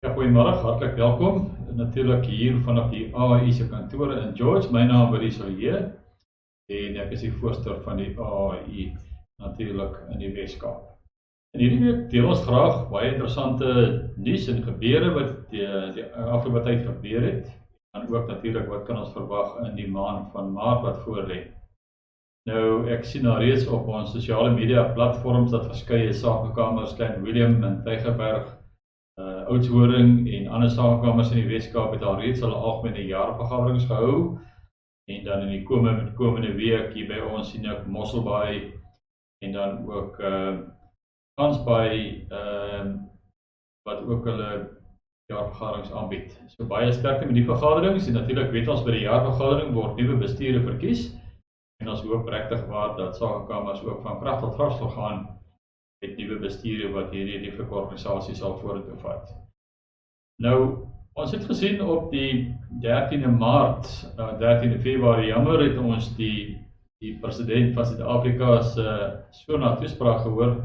Ja, goeiemôre, hartlik welkom. Natuurlik hier vanaf die AAI se kantore in George. My naam is Olivier en ek is die voorsteur van die AAI natuurlik in die Weskaap. In hierdie week deel ons graag baie interessante nuus en gebeure wat die afgelope tyd gebeur het en ook natuurlik wat kan ons verwag in die maand van Maart wat voorlê. Nou, ek sien nou reeds op ons sosiale media platforms dat verskeie sakekamers, Klein Willem en Tygerberg, Oudtshoorn en ander sakekamers in die Weskaap het al reeds hulle algemene jaarvergaderings gehou. En dan in die komende week hier by ons sien ek Mosselbaai en dan ook Gansbaai wat ook hulle jaarvergaderings aanbied. So baie sterkte met die vergaderings en natuurlik weet ons by die jaarvergadering word nuwe bestuurders verkies. En ons hoop regtig waar dat sakekamers ook van krag tot gras sal gaan met nuwe bestuurders wat hierdie lieflike organisasie sal vorentoe vat. Nou, ons het gesien op die 13de Maart, 13de Februarie, jammer het ons die president van Suid-Afrika se Sona toespraak gehoor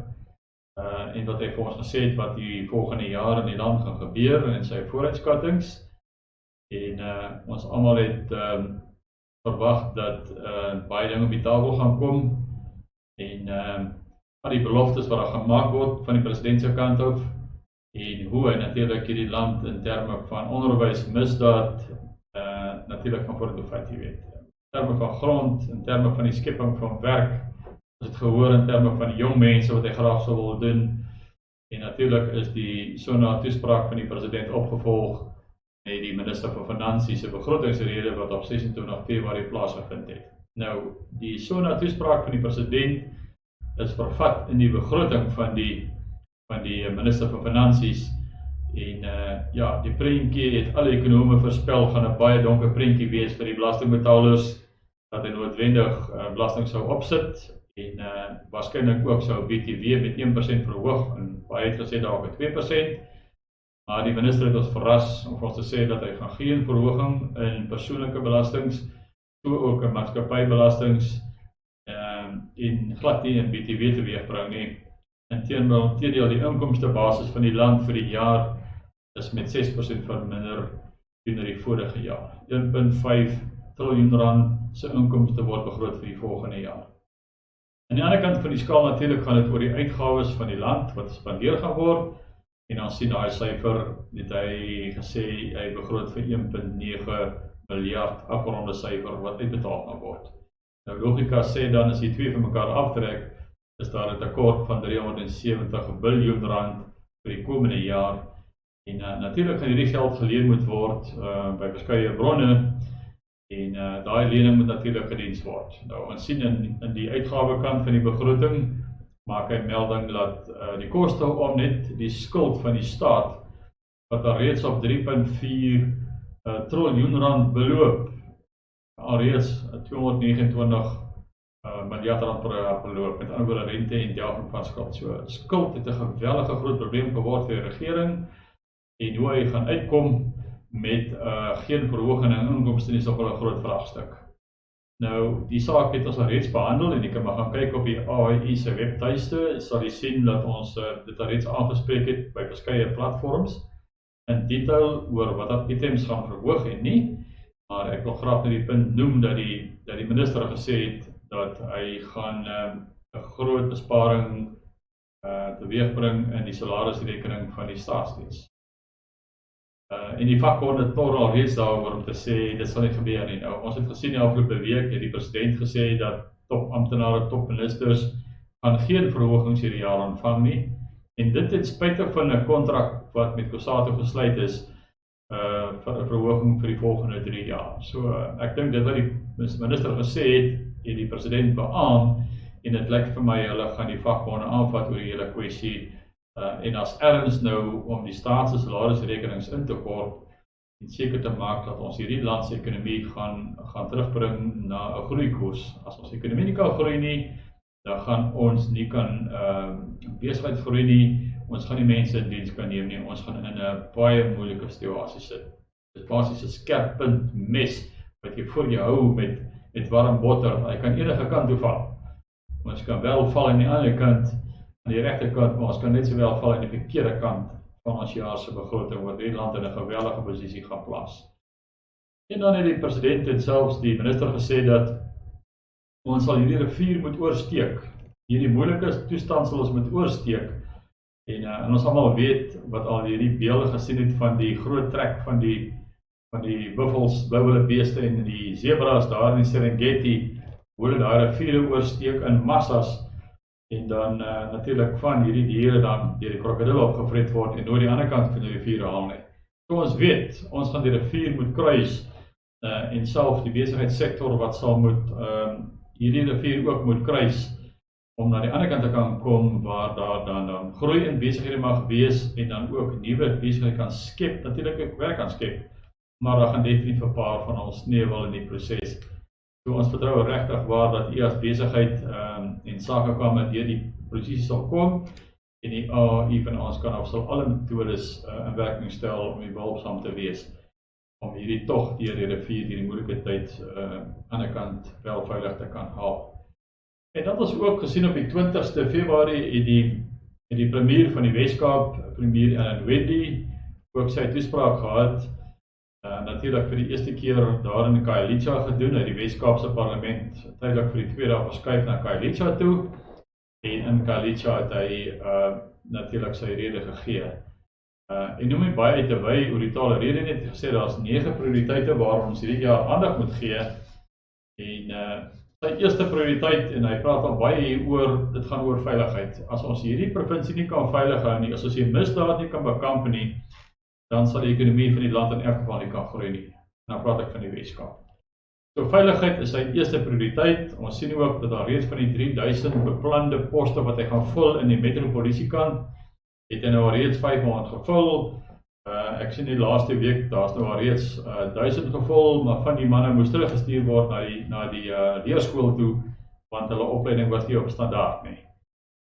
en wat hy vir ons gesê het wat die volgende jaar in die land gaan gebeur en sy vooruitskattings. En ons almal het verwag dat baie dinge op die tafel gaan kom en al die beloftes wat daar gemaak word van die president se kant af en hoe hy natuurlik hierdie land in terme van onderwys, misdaad natuurlik van vorentoe vat, jy weet. In terme van grond, in terme van die skepping van werk, ons het gehoor in terme van die jong mense wat hy graag sou wil doen en natuurlik is die Sona toespraak van die president opgevolg met die minister van Finansies se begrotingsrede wat op 26 Februarie plaasgevind het. Nou, die Sona toespraak van die president is vervat in die begroting van die minister van Finansies en ja, die prentjie het alle ekonome voorspel gaan 'n baie donker prentjie wees vir die belastingbetalers dat hy noodwendig belasting sou opsit en waarskynlik ook sou BTW met 1% verhoog en baie het gesê dalk met 2%, maar die minister het ons verras om ons te sê dat hy gaan geen verhoging in persoonlike belastings, so ook in maatskappybelastings en glad nie in BTW teweegbring nie. Inteendeel die inkomstebasis van die land vir die jaar is met 6% verminder teenoor die vorige jaar. 1,5 triljoen rand se inkomste word begroot vir die volgende jaar. Aan die ander kant van die skaal natuurlik gaan dit oor die uitgawes van die land wat spandeer gaan word en dan sien daai syfer het hy gesê hy begroot vir 1,9 miljard afgeronde syfer wat uitbetaal gaan word. Nou logika sê dan as die twee van mekaar aftrek, is daar 'n tekort van 370 biljoen rand vir die komende jaar. En natuurlik gaan hierdie geld geleen moet word by verskeie bronne en daai lening moet natuurlik gediens word. Nou ons sien in die uitgawekant van die begroting maak hy melding dat die koste om net die skuld van die staat wat al reeds op 3,4 triljoen rand beloop alreeds 229 miljard rand per jaar beloop, met ander woorde rente en delging van skuld. So skuld het 'n geweldige groot probleem geword vir die regering en hoe hy gaan uitkom met geen verhoging in inkomste is nogal 'n groot vraagstuk. Nou, die saak het ons al reeds behandel en jy kan maar gaan kyk op die AAI se webtuiste, sal jy sien dat ons dit al reeds aangespreek het by verskeie platforms in detail oor wat items gaan verhoog en nie. Maar ek wil graag net die punt noem dat die minister gesê het dat hy gaan 'n groot besparing teweegbring in die salarisrekening van die staatsdiens. En die vakbonde het al reeds daaroor om te sê dit sal nie gebeur nie. Nou, ons het gesien die afgelope week het die president gesê dat topamptenare, topministers gaan geen verhogings hierdie jaar ontvang nie. En dit ten spyte van 'n kontrak wat met Cosatu gesluit is vir 'n verhoging vir die volgende 3 jaar. So ek dink dit wat die minister gesê het die president beamoen en dit lyk vir my hulle gaan die vakbonde aanvat oor die hele kwessie en as erns nou om die staat se salarisrekenings in te kort en seker te maak dat ons hierdie land se ekonomie gaan terugbring na 'n groeikoers. As ons ekonomie nie kan groei nie, dan gaan ons nie kan besigheid groei nie. Ons gaan nie mense in diens kan neem nie, ons gaan in 'n baie moeilike situasie sit. Dit is basies 'n skerp punt mes wat jy voor jou hou met warm botter. Hy kan enige kant toe val. Ons kan wel val aan die ander kant, aan die regterkant, maar ons kan net sowel val aan die verkeerde kant van ons jaar se begroting wat die land in 'n geweldige posisie gaan plaas. En dan het die president en selfs die minister gesê dat ons sal hierdie rivier moet oorsteek. Hierdie moeilike toestand sal ons moet oorsteek. En ons almal weet wat al hierdie beelde gesien het van die groot trek van die buffels, blou wildebeeste en die zebras daar in die Serengeti, hoe hulle daai riviere oorsteek in massas en dan natuurlik van hierdie diere dan deur die krokodille opgevreet word en nooit die ander kant van die rivier haal nie. So ons weet, ons gaan die rivier moet kruis en self die besigheidssektor wat sal moet hierdie rivier ook moet kruis om na die ander kant te kan kom waar daar dan groei in besighede mag wees en dan ook nuwe besighede kan skep, natuurlik ook werk kan skep, maar daar gaan definitief 'n paar van ons sneuwel in die proses. So ons vertrou regtig waar dat u as besigheid en sakekamer deur die proses sal kom en die AU van ons kan sal alle metodes in werking stel om u behulpsaam te wees om hierdie tog deur die rivier hierdie moeilike tyd aan die kant wel veilig te kan haal. En dat ons ook gesien op die 20ste Februarie het die premier van die Weskaap, premier Ellen Wendy, ook sy toespraak gehad. Natuurlik vir die eerste keer daar in Khayelitsha gedoen, uit die Weskaapse parlement tydelik vir die 2 dae verskuif na Khayelitsha toe. En in Khayelitsha het hy natuurlik sy rede gegee. En noem my baie uit te wy oor die tale rede net gesê daar's 9 prioriteite waar ons hierdie jaar aandag moet gee. En sy eerste prioriteit, en hy praat al baie hieroor, dit gaan oor veiligheid. As ons hierdie provinsie nie kan veilig hou nie, as ons die misdaad nie kan bekamp nie, dan sal die ekonomie van die land in elk geval nie kan groei nie. En dan praat ek van die Weskaap. So veiligheid is sy eerste prioriteit. Ons sien ook dat daar reeds van die 3000 beplande poste wat hy gaan vul in die metropolisiekant, het hy nou reeds 500 gevul. Ek sien die laaste week, daar's nou reeds 1000 gevul, maar van die manne moes teruggestuur word na die leerskool toe, want hulle opleiding was nie op standaard nie.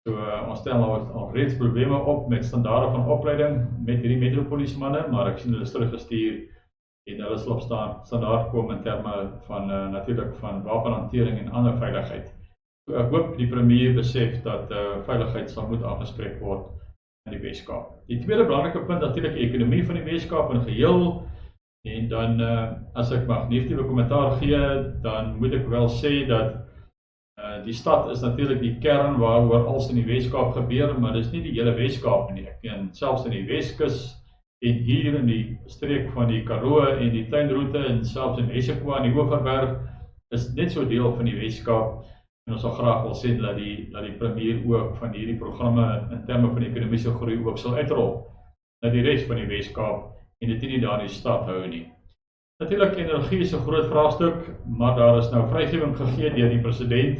So ons stel nou al reeds probleme op met standaarde van opleiding met hierdie metropolismanne, maar ek sien hulle is teruggestuur en hulle sal op standaard kom in terme van natuurlik van wapenhantering en ander veiligheid. So ek hoop die premier besef dat veiligheid sal moet aangespreek word in die Weskaap. Die tweede belangrike punt natuurlik die ekonomie van die Weskaap in geheel. En dan as ek mag negatiewe kommentaar gee, dan moet ek wel sê dat die stad is natuurlik die kern waaroor alles in die Weskaap gebeur, maar dis nie die hele Weskaap nie. En selfs in die Weskus en hier in die streek van die Karoo en die tuinroete en selfs in Essequa en die Hoëverberg is net so deel van die Weskaap. En ons sal graag wil sien dat die premier ook van hierdie programme in terme van die ekonomiese groei ook sal uitrol na die res van die Weskaap en dit nie daar in die stad hou nie. Natuurlik energie is 'n groot vraagstuk, maar daar is nou vrygewing gegee deur die president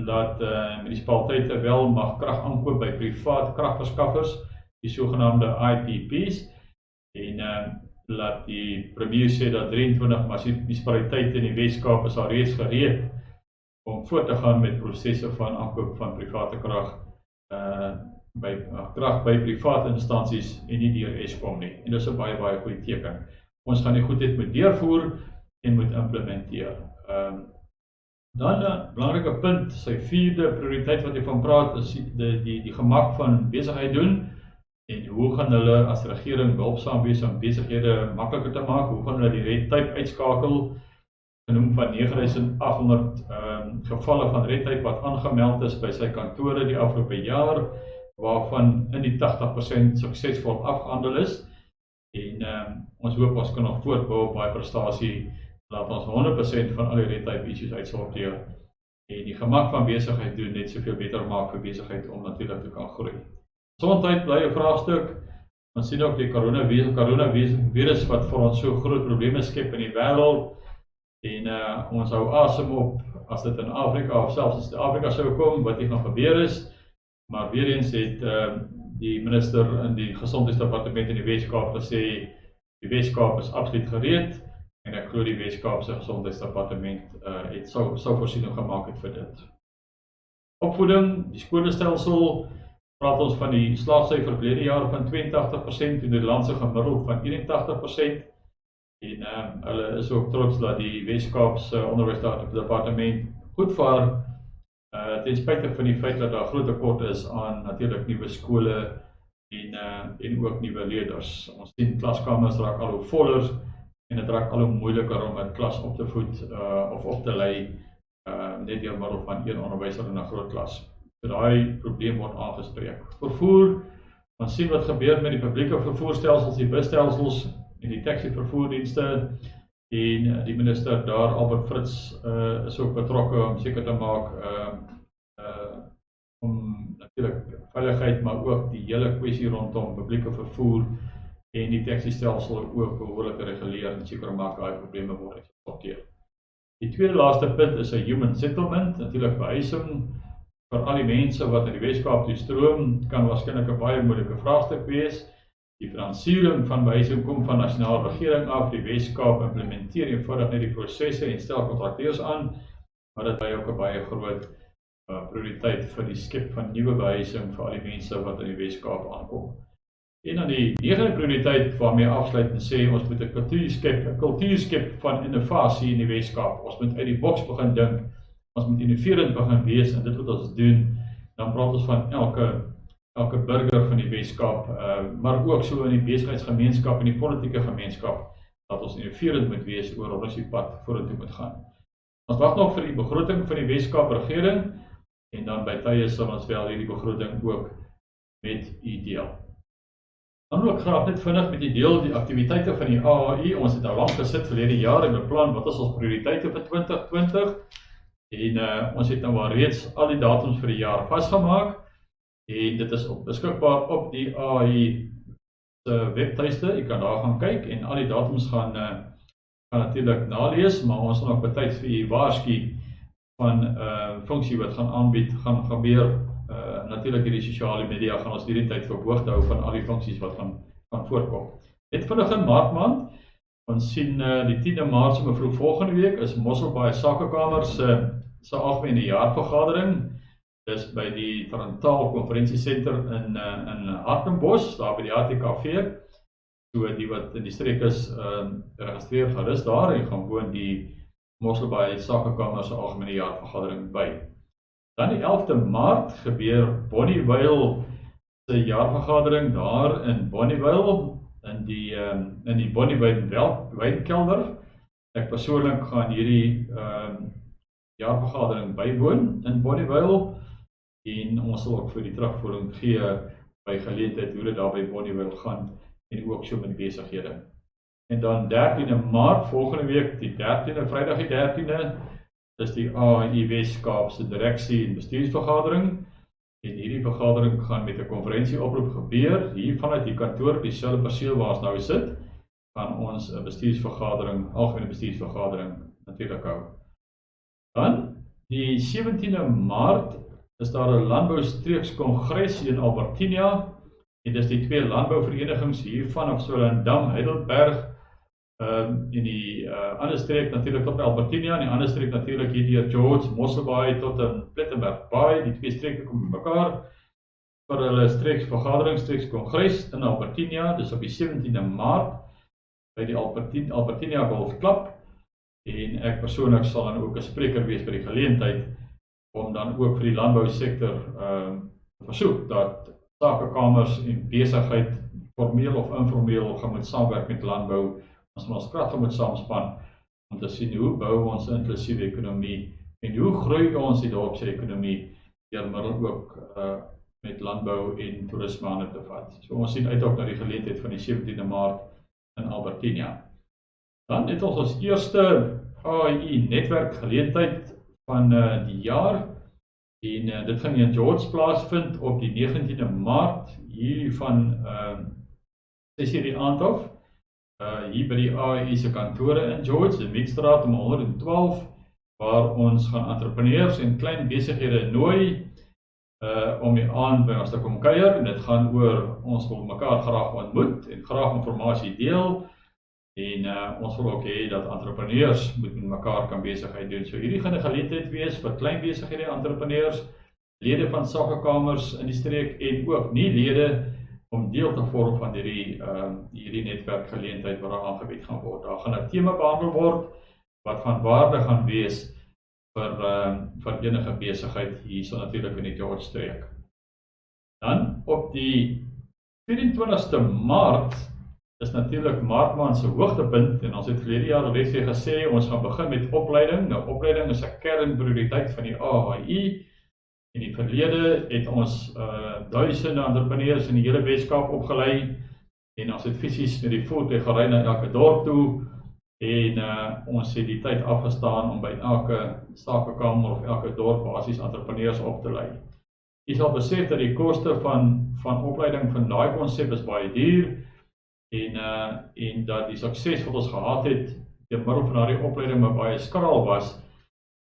dat munisipaliteite wel mag krag aankoop by privaat kragverskaffers, die sogenaamde IPPs, en laat die premier sê dat 23 munisipaliteite in die Weskaap is al reeds gereed om voort te gaan met prosesse van aankoop van private krag by private instansies en nie deur Eskom nie. En dit is 'n baie goeie teken. Ons gaan die goedheid moet deurvoer en moet implementeer. Dan 'n belangrike punt, sy vierde prioriteit wat hy van praat, is die gemak van besigheid doen en hoe gaan hulle as regering behulpsaam wees om besighede makliker te maak, hoe gaan hulle die red tape uitskakel, genoem van 9800 gevalle van red tape wat aangemeld is by sy kantore die afgelope jaar, waarvan in die 80% suksesvol afgehandel is. En ons hoop ons kan nog voortbou op baie prestasie, laat ons 100% van al die red tape issues uitsorteer en die gemak van besigheid doen net soveel beter maak vir besigheid om natuurlik te kan groei. Gesondheid bly 'n vraagstuk. Ons sien ook die coronavirus wat vir ons so groot probleme skep in die wêreld. En ons hou asem op as dit in Afrika of selfs as dit Afrika sou kom, wat hier gaan gebeur is. Maar weer eens het die minister in die gesondheidsdepartement in die Weskaap gesê, die Weskaap is absoluut gereed en ek glo die Weskaapse gesondheidsdepartement sou voorsiening gemaak het vir dit. Opvoeding, die skoolstelsel, praat ons van die slaagsyfer verlede jaar van 82% en die landse gemiddeld van 81%. En hulle is ook trots dat die Weskaapse onderwysdepartement goed vaar, ten spyte van die feit dat daar groot tekort is aan natuurlik nuwe skole en ook nuwe leerders. Ons sien klaskamers raak al hoe voller en dit raak al hoe moeiliker om 'n klas op te voed of op te lei net deur middel van een onderwyser in 'n groot klas. So daai probleem word aangespreek. Vervoer, ons sien wat gebeur met die publieke vervoerstelsels, die busstelsels en die taxi vervoerdienste. En die minister daar, Albert Fritz, is ook betrokke om seker te maak om natuurlik veiligheid, maar ook die hele kwessie rondom publieke vervoer en die taxi-stelsel ook behoorlik te reguleer en seker maak daai probleme word gesorteer. Die tweede laaste punt is 'n human settlement, natuurlik behuising vir al die mense wat in die Weskaap toestroom, kan waarskynlik 'n baie moeilike vraagstuk wees. Die finansiering van behuising kom van nasionale regering af. Die Weskaap implementeer eenvoudig net die prosesse en stel kontrakteurs aan, maar dit bly ook 'n baie groot prioriteit vir die skep van nuwe behuising vir al die mense wat in die Weskaap aankom. En dan die negende prioriteit waarmee afsluit en sê ons moet 'n kultuur skep van innovasie in die Weskaap. Ons moet uit die boks begin dink. Ons moet innoverend begin wees en dit wat ons doen, dan praat ons van elke burger van die Weskaap, maar ook so in die besigheidsgemeenskap en die politieke gemeenskap, dat ons innoverend moet wees oor ons die pad vorentoe moet gaan. Ons wag nog vir die begroting van die Weskaap regering, en dan by tye sal ons wel hierdie begroting ook met u deel. Dan wil ek graag net vinnig met u deel die aktiwiteite van die AAI. Ons het al lank gesit verlede jaar en beplan wat is ons prioriteite vir 2020, en ons het nou maar reeds al die datums vir die jaar vasgemaak. En dit is beskikbaar op die AAI se webtuiste. Jy kan daar gaan kyk en al die datums gaan natuurlik nalees, maar ons gaan ook betyds vir u waarsku van funksie wat gaan aanbied, gaan gebeur. Natuurlik hierdie sosiale media gaan ons hierdie tyd op hoogte hou van al die funksies wat gaan voorkom. Net vinnig in Maart maand, ons sien die 10de Maart se vroeg volgende week is Mosselbaai Sakekamer se algemene jaarvergadering. Dis by die Tarantaal Konferensiesenter in Hartenbos, daar by die ATKV. So die wat in die streek is, registreer gerus daar en gaan woon die Mosselbaai Sakekamer se algemene jaarvergadering by. Dan die 11de Maart gebeur Bonnievale se jaarvergadering daar in Bonnievale in die Bonnievale wynkelder. Ek persoonlik gaan hierdie jaarvergadering bywoon in Bonnievale en ons sal ook vir die terugvoering gee by geleentheid hoe dit daar by Bonnievale gaan en ook so met besighede. En dan 13de Maart volgende week, die 13de, Vrydag die 13de, is die AAI Weskaap se direksie en bestuursvergadering. En hierdie vergadering gaan met 'n konferensieoproep gebeur. Hier vanuit die kantoor op dieselfde perseel waar ons nou sit, gaan ons 'n bestuursvergadering, algemene bestuursvergadering natuurlik hou. Dan die 17de Maart is daar 'n landboustreekskongres in Albertinia. En dis die twee landbouverenigings hier vanaf Swellendam, Heidelberg, in die ander streek natuurlik tot Albertinia en die ander streek natuurlik hier deur George, Mosselbaai tot in Plettenberg Baai. Die twee streke kom bymekaar vir hulle streeksvergadering, streekskongres in Albertinia. Dis op die 17de Maart by die Albertinia Golfklub. En ek persoonlik sal dan ook 'n spreker wees by die geleentheid om dan ook vir die landbousektor versoek dat sakekamers en besigheid formeel of informeel gaan moet saamwerk met landbou. Ons kragte moet saamspan om te sien hoe bou ons 'n inklusiewe ekonomie en hoe groei ons die dorpse ekonomie deur middel ook met landbou en toerisme aan te vat. So ons sien uit ook na die geleentheid van die 17de Maart in Albertinia. Dan het ons eerste AAI netwerkgeleentheid van die jaar en dit gaan in George plaasvind op die 19de Maart hier van 6:00 die aand af. Hier by die AAI se kantore in George, in Mietstraat om 112, waar ons gaan entrepreneurs en klein besighede nooi om die aand by ons te kom kuier. En dit gaan oor, ons wil mekaar graag ontmoet en graag inligting deel. En ons wil ook hê dat entrepreneurs met mekaar kan besigheid doen. So hierdie gaan 'n geleentheid wees vir klein besighede, entrepreneurs, lede van sakekamers in die streek en ook nie lede om deel te vorm van hierdie netwerkgeleentheid wat daar aangebied gaan word. Daar gaan 'n tema behandel word wat van waarde gaan wees vir enige besigheid hierso natuurlik in die George streek. Dan op die 24ste Maart is natuurlik Maart maand se hoogtepunt en ons het verlede jaar reeds weer gesê ons gaan begin met opleiding. Nou opleiding is 'n kernprioriteit van die AHI. In die verlede het ons duisende entrepreneurs in die hele Weskaap opgelei en ons het fisies met die voertuig gery na elke dorp toe en ons het die tyd afgestaan om by elke sakekamer of elke dorp basies entrepreneurs op te lei. Jy sal besef dat die koste van opleiding van daai konsep is baie duur en dat die sukses wat ons gehad het deur middel van daardie opleiding baie skraal was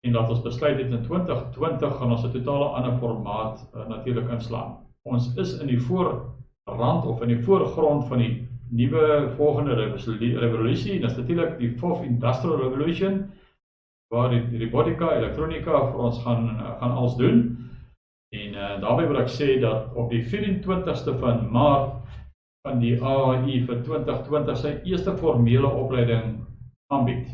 en dat ons besluit het in 2020 gaan ons 'n totale ander formaat natuurlik inslaan. Ons is in die voorrand of in die voorgrond van die nuwe volgende revolusie, en dit is natuurlik die 4th Industrial Revolution waar die robotika, elektronika vir ons gaan alles doen. En daarbij wil ek sê dat op die 24ste van Maart van die AHI vir 2020 sy eerste formele opleiding aanbied.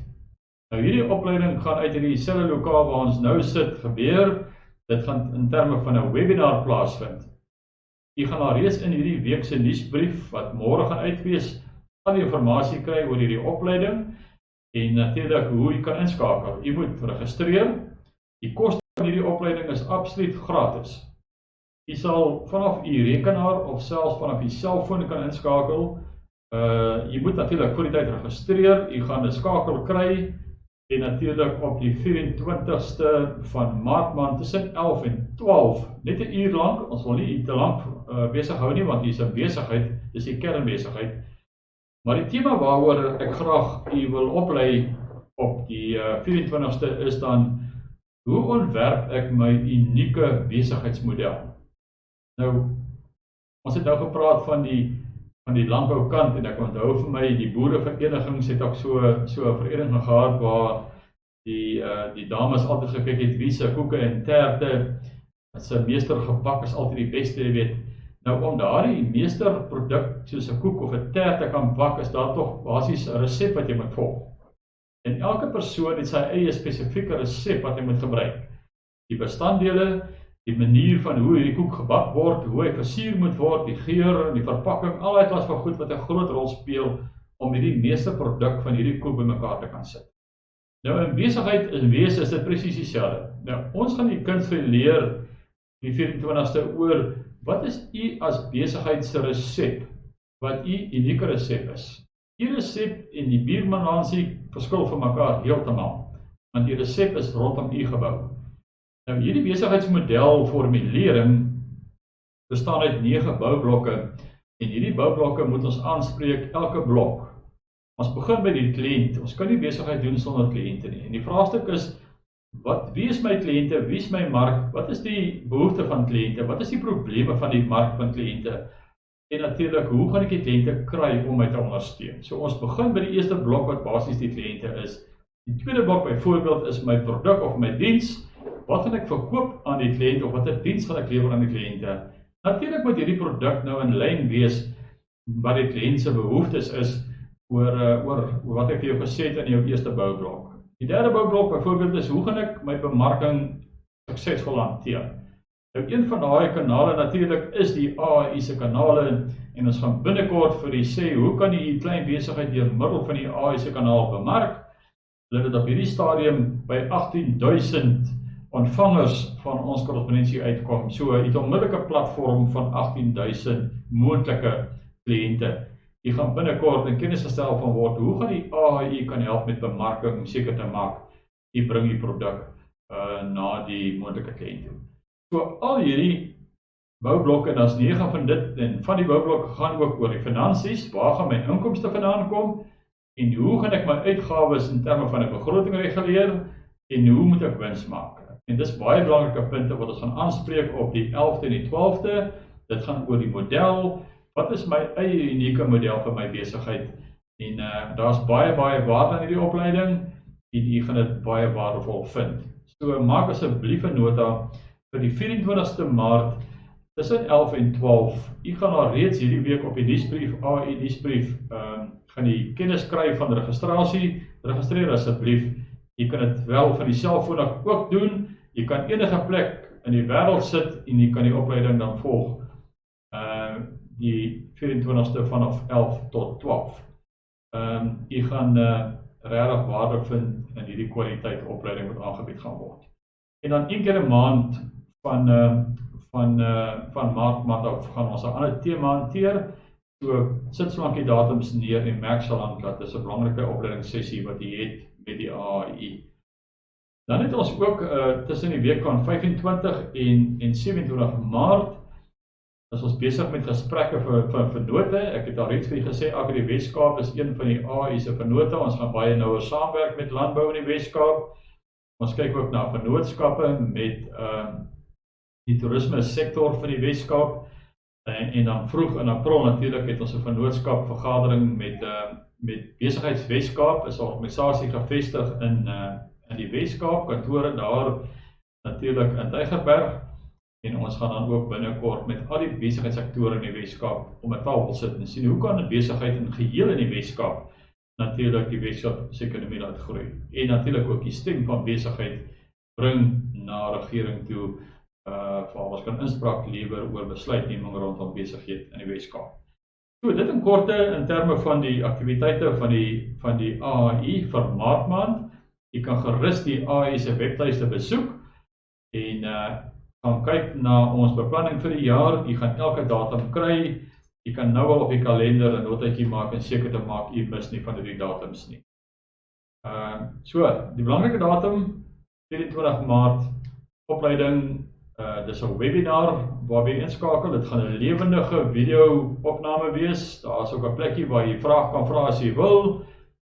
Nou hierdie opleiding gaan uit hierdie selfe lokaal waar ons nou sit gebeur. Dit gaan in terme van 'n webinar plaasvind. Jy gaan al reeds in hierdie week se nuusbrief wat môre gaan uitwees, al die inligting kry oor hierdie opleiding en natuurlik hoe jy kan inskakel. Jy moet registreer. Die koste van hierdie opleiding is absoluut gratis. Jy sal vanaf u rekenaar of selfs vanaf u selfoon kan inskakel. Jy moet natuurlik voor die tyd registreer. Jy gaan 'n skakel kry en natuurlik op die 24ste van Maart maand tussen 11 en 12, net 'n uur lank. Ons wil nie te lank besig hou nie want hier is 'n besigheid, dis die kernbesigheid. Maar die tema waaroor ek graag u wil oplei op die 24ste is dan hoe ontwerp ek my unieke besigheidsmodel? Nou, ons het nou gepraat van die landboukant en ek onthou vir my die boereverenigings het ook so 'n vereniging gehad waar die dames altyd gekyk het wie se koeke en terte se meester gebak is altyd die beste, jy weet. Nou om daardie meesterproduk soos 'n koek of 'n tert te kan bak is daar tog basies 'n resep wat jy moet volg. En elke persoon het sy eie spesifieke resep wat hy moet gebruik. Die bestanddele, die manier van hoe hierdie koek gebak word, hoe hy versier moet word, die geur, die verpakking, al die klas van goed wat 'n groot rol speel om hierdie meesterproduk van hierdie koek bymekaar te kan sit. Nou in besigheid en wese is dit presies dieselfde. Nou ons gaan die kind leer die 24ste oor wat is u as besigheidsresep, wat u unieke resep is. Die resep en die biermanansie verskil van mekaar heeltemal, want die resep is rondom u gebou. Nou hierdie besigheidsmodel formulering bestaan uit 9 boublokke en hierdie boublokke moet ons aanspreek elke blok. Ons begin by die kliënt. Ons kan nie besigheid doen sonder kliënte nie. En die vraagstuk is wie is my kliënte, wie is my mark, wat is die behoefte van kliënte, wat is die probleme van die mark van kliënte? En natuurlik, hoe gaan ek die kliënte kry om my te ondersteun? So ons begin by die eerste blok wat basies die kliënte is. Die tweede blok byvoorbeeld is my produk of my diens. Wat gaan ek verkoop aan die kliënt of watter diens gaan ek lewer aan die kliënte? Natuurlik moet hierdie produk nou in lyn wees wat die kliënt se behoeftes is oor wat ek vir jou gesê het in jou eerste boublok. Die derde boublok byvoorbeeld is hoe gaan ek my bemarking suksesvol hanteer? Nou een van daai kanale natuurlik is die AHI se kanale en ons gaan binnekort vir u sê hoe kan jy 'n klein besigheid deur middel van die AHI se kanaal bemark? Hulle het op hierdie stadium by 18,000 ontvangers van ons korrespondensie uitkom. So het 'n onmiddellike platform van 18,000 moontlike kliënte. Jy gaan binnekort in kennis gestel van word hoe gaan die AHI kan help met bemarking om seker te maak jy bring die produk na die moontlike kliënt toe. So al hierdie boublokke, daar's 9 van dit en van die boublokke gaan ook oor die finansies, waar gaan my inkomste vandaan kom en hoe gaan ek my uitgawes in terme van 'n begroting reguleer en hoe moet ek wins maak? En dis baie belangrike punte wat ons gaan aanspreek op die 11de en die 12de. Dit gaan oor die model. Wat is my eie unieke model vir my besigheid? En daar's baie waarde in hierdie opleiding en jy gaan dit baie waardevol vind. So maak asseblief 'n nota vir die 24ste Maart tussen 11 en 12. Jy gaan al reeds hierdie week op die nuusbrief, AHI nuusbrief, gaan jy kennis kry van registrasie. Registreer asseblief. Jy kan dit wel van die selfoon af ook doen. Jy kan enige plek in die wêreld sit en jy kan die opleiding dan volg. die 24ste vanaf 11 tot 12. Jy gaan regtig waarde vind in hierdie kwaliteit opleiding wat aangebied gaan word. En dan een keer 'n maand van maart af gaan ons 'n ander tema hanteer. So sit slankie datums neer en merk saam dat dit is 'n belangrike opleidingssessie wat jy het met die AAI. Dan het ons ook tussen die week van 25 en 27 Maart is ons besig met gesprekke vir vennote. Ek het al reeds vir julle gesê, Agri Weskaap is een van die AAI se vennote. Ons gaan baie nouer saamwerk met landbou in die Weskaap. Ons kyk ook na vennootskappe met die toerisme sektor van die Weskaap. En dan vroeg in April natuurlik het ons 'n vennootskap vergadering met Besigheids Weskaap, is 'n organisasie gevestig in die Weskaap, kantore daar natuurlik in Tygerberg. En ons gaan dan ook binnekort met al die besigheidssektore in die Weskaap om 'n tafel sit en sien hoe kan 'n besigheid in geheel in die Weskaap natuurlik die Weskaap se ekonomie laat groei. En natuurlik ook die stem van besigheid bring na regering toe vir ons kan inspraak lewer oor besluitneming rondom besigheid in die Weskaap. So dit in korte in terme van die aktiwiteite van die AAI vir Maart maand. Jy kan gerus die AAI se webtuiste besoek en gaan kyk na ons beplanning vir die jaar. Jy gaan elke datum kry. Jy kan nou al op die kalender 'n notaatjie maak en seker te maak jy mis nie van hierdie datums nie. So, die belangrike datum 24 Maart opleiding. Dis 'n webinar waarby jy inskakel. Dit gaan 'n lewendige video opname wees. Daar is ook 'n plekkie waar jy vrae kan vra as jy wil.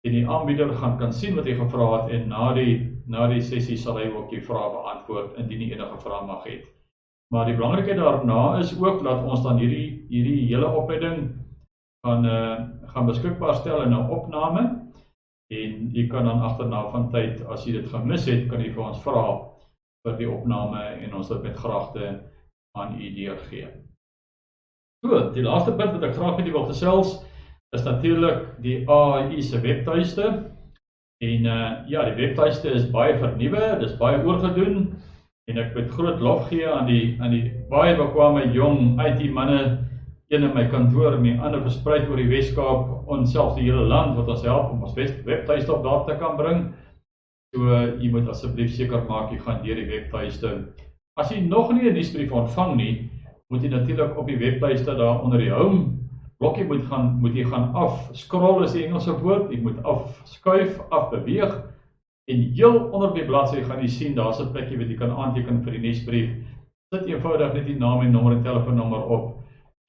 En die aanbieder kan sien wat jy gevra het en na die sessie sal hy ook die vrae beantwoord indien jy enige vrae mag hê. Maar die belangrikheid daarna is ook dat ons dan hierdie hele opleiding gaan beskikbaar stel in 'n opname en jy kan dan agterna van tyd as jy dit gemis het, kan jy vir ons vra vir die opname en ons dit met graagte aan u deurgee. So, die laaste punt wat ek graag met u wil gesels is natuurlik die AAI se webtuiste. En ja, die webtuiste is baie vernuwe, dis baie oorgedoen en ek moet groot lof gee aan die baie bekwame jong IT-manne, een in my kantoor en die ander verspreid oor die Weskaap, ons selfs die hele land wat ons help om ons webtuiste op daar te kan bring. So jy moet asseblief seker maak jy gaan deur die webtuiste. As jy nog nie 'n nuusbrief ontvang nie, moet jy natuurlik op die webtuiste daar onder die home blokkie moet jy gaan afscroll is die Engelse woord, jy moet afskuif, afbeweeg en heel onder die bladsy gaan jy sien daar's 'n plekkie wat jy kan aanteken vir die nuusbrief. Sit eenvoudig net die naam en nommer en telefoonnommer op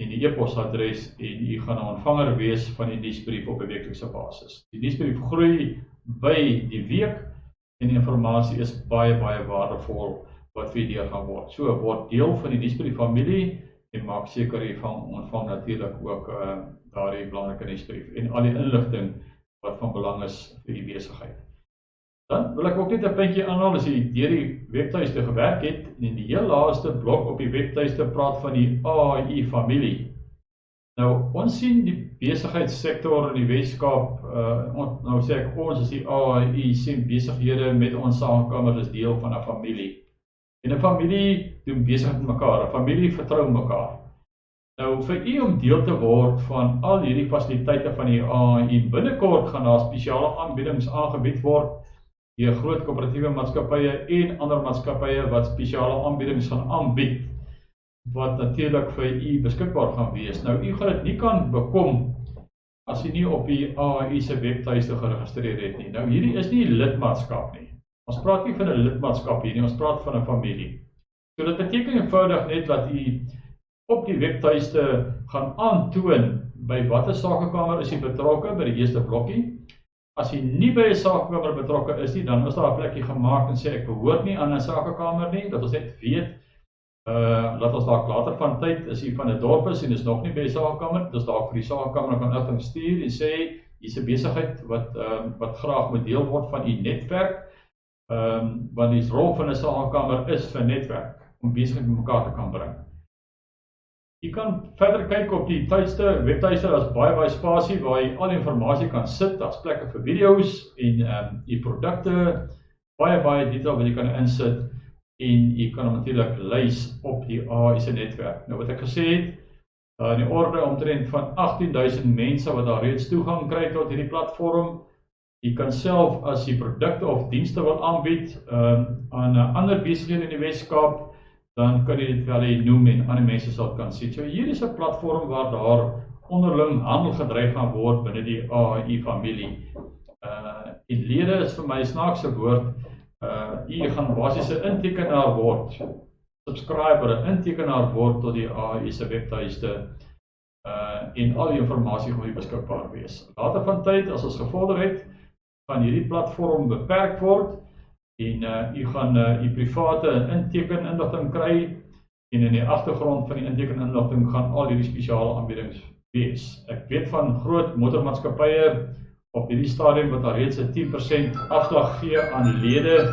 en die e-posadres en jy gaan 'n ontvanger wees van die nuusbrief op 'n weeklikse basis. Die nuusbrief groei by die week en die informasie is baie waardevol wat vir deur gaan word. So word deel van die nuusbrief familie en maak seker jy ontvang natuurlik ook daardie belangrike nuusbrief en al die inligting wat van belang is vir die besigheid. Dan wil ek ook net 'n puntjie aanhaal as jy deur die webtuiste gewerk het en in die heel laaste blok op die webtuiste praat van die AAI familie. Nou ons sien die besigheidssektor in die Weskaap, nou sê ek ons is die AAI sien besighede met ons samekamers is deel van 'n familie. En 'n familie doen besigheid met mekaar, 'n familie vertrou mekaar. Nou vir u om deel te word van al hierdie fasiliteite van die AAI, binnekort gaan daar spesiale aanbiedings aangebied word deur groot koöperatiewe maatskappye en ander maatskappye wat spesiale aanbiedings gaan aanbied wat natuurlik vir u beskikbaar gaan wees. Nou u gaan dit nie kan bekom as u nie op die AAI se webtuiste geregistreer het nie. Nou hierdie is nie lidmaatskap nie. Ons praat nie van 'n lidmaatskap hier nie, ons praat van 'n familie. So dit beteken eenvoudig net dat u op die webtuiste gaan aantoon by watter sakekamer is u betrokke by die eerste blokkie. As jy nie by 'n sakekamer betrokke is nie, dan is daar 'n plekkie gemaak en sê ek behoort nie aan 'n sakekamer nie, dat ons net weet. Laat ons dalk later van tyd as jy van 'n dorp is en is nog nie by 'n sakekamer, dis dalk vir die sakekamer kan inligting stuur en sê hier's 'n besigheid wat graag moet deel word van u netwerk. Want die rol van 'n sakekamer is vir netwerk om besigheid mekaar te kan bring. Jy kan verder kyk op die webtuiste, daar's baie spasie waar jy al die inligting kan sit, daar's plekke vir video's en die produkte, baie detail wat jy kan insit en jy kan natuurlik lys op die AAI se netwerk. Nou wat ek gesê het, In die orde omtrent van 18.000 mense wat daar reeds toegang kry tot hierdie platform. Jy kan self as jy produkte of dienste wil aanbied aan ander besighede in die Weskaap, dan kan jy dit wel noem en ander mense sal kan sien. So hier is 'n platform waar daar onderling handel gedryf gaan word binne die AAI familie. En lede is vir my 'n snaakse woord. Jy gaan basies 'n intekenaar word, subscriber, 'n intekenaar word tot die AAI se webtuiste en al die inligting gaan hier beskikbaar wees. Later van tyd, as ons gevorder het, gaan hierdie platform beperk word en jy gaan jy private inligting kry en in die agtergrond van die inligting gaan al hierdie spesiale aanbiedings wees. Ek weet van groot motormaatskappye op hierdie stadium wat daar reeds 'n 10% afslag gee aan lede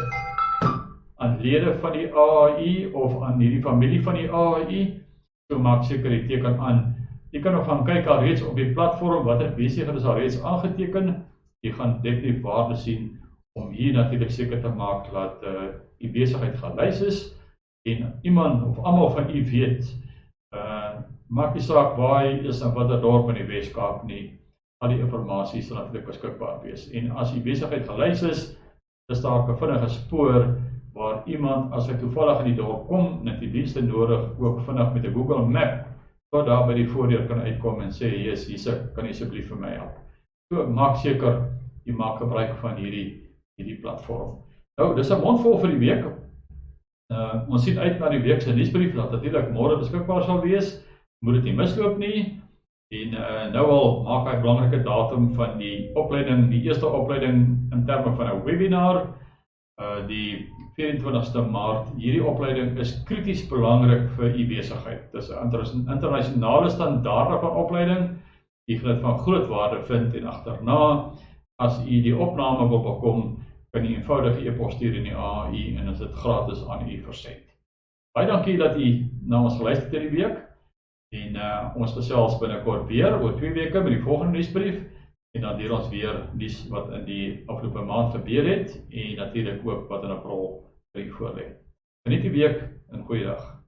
van die AAI of aan hierdie familie van die AAI. So maak seker die teken aan. Jy kan nog gaan kyk al reeds op die platform watter besighede is al reeds aangeteken. Jy gaan definitief waarde sien om hier natuurlik seker te maak dat die besigheid gelys is en iemand of almal van u weet, maak nie saak waar jy is en watter dorp in die Weskaap nie, al die inligting sal natuurlik beskikbaar wees. En as die besigheid gelys is daar 'n vinnige spoor waar iemand, as hy toevallig in die dorp kom en het die dienste nodig, ook vinnig met 'n Google Map tot daar by die voordeur kan uitkom en sê, hier kan jy asseblief vir my help. So maak seker jy maak gebruik van hierdie platform. Nou, dis 'n mondvol vir die week. Ons sien uit na die week se nuusbrief wat natuurlik môre beskikbaar sal wees. Moet dit nie misloop nie. En nou al maak hy 'n belangrike datum van die opleiding, die eerste opleiding in terme van 'n webinar, die 24ste Maart. Hierdie opleiding is krities belangrik vir u besigheid. Dis 'n internasionale standaarde van opleiding. Jy gaan dit van groot waarde vind en agterna, as u die opname wil bekom, kan u eenvoudig e-pos stuur in die AAI en is dit gratis aan u versend. Baie dankie dat u na ons geluister het hierdie week. En ons gesels binnekort weer oor 2 weke met die volgende nuusbrief en dan deel ons weer nuus wat in die afgelope maand gebeur het en natuurlik ook wat in April vir u voorlê. Geniet die week en goeiedag.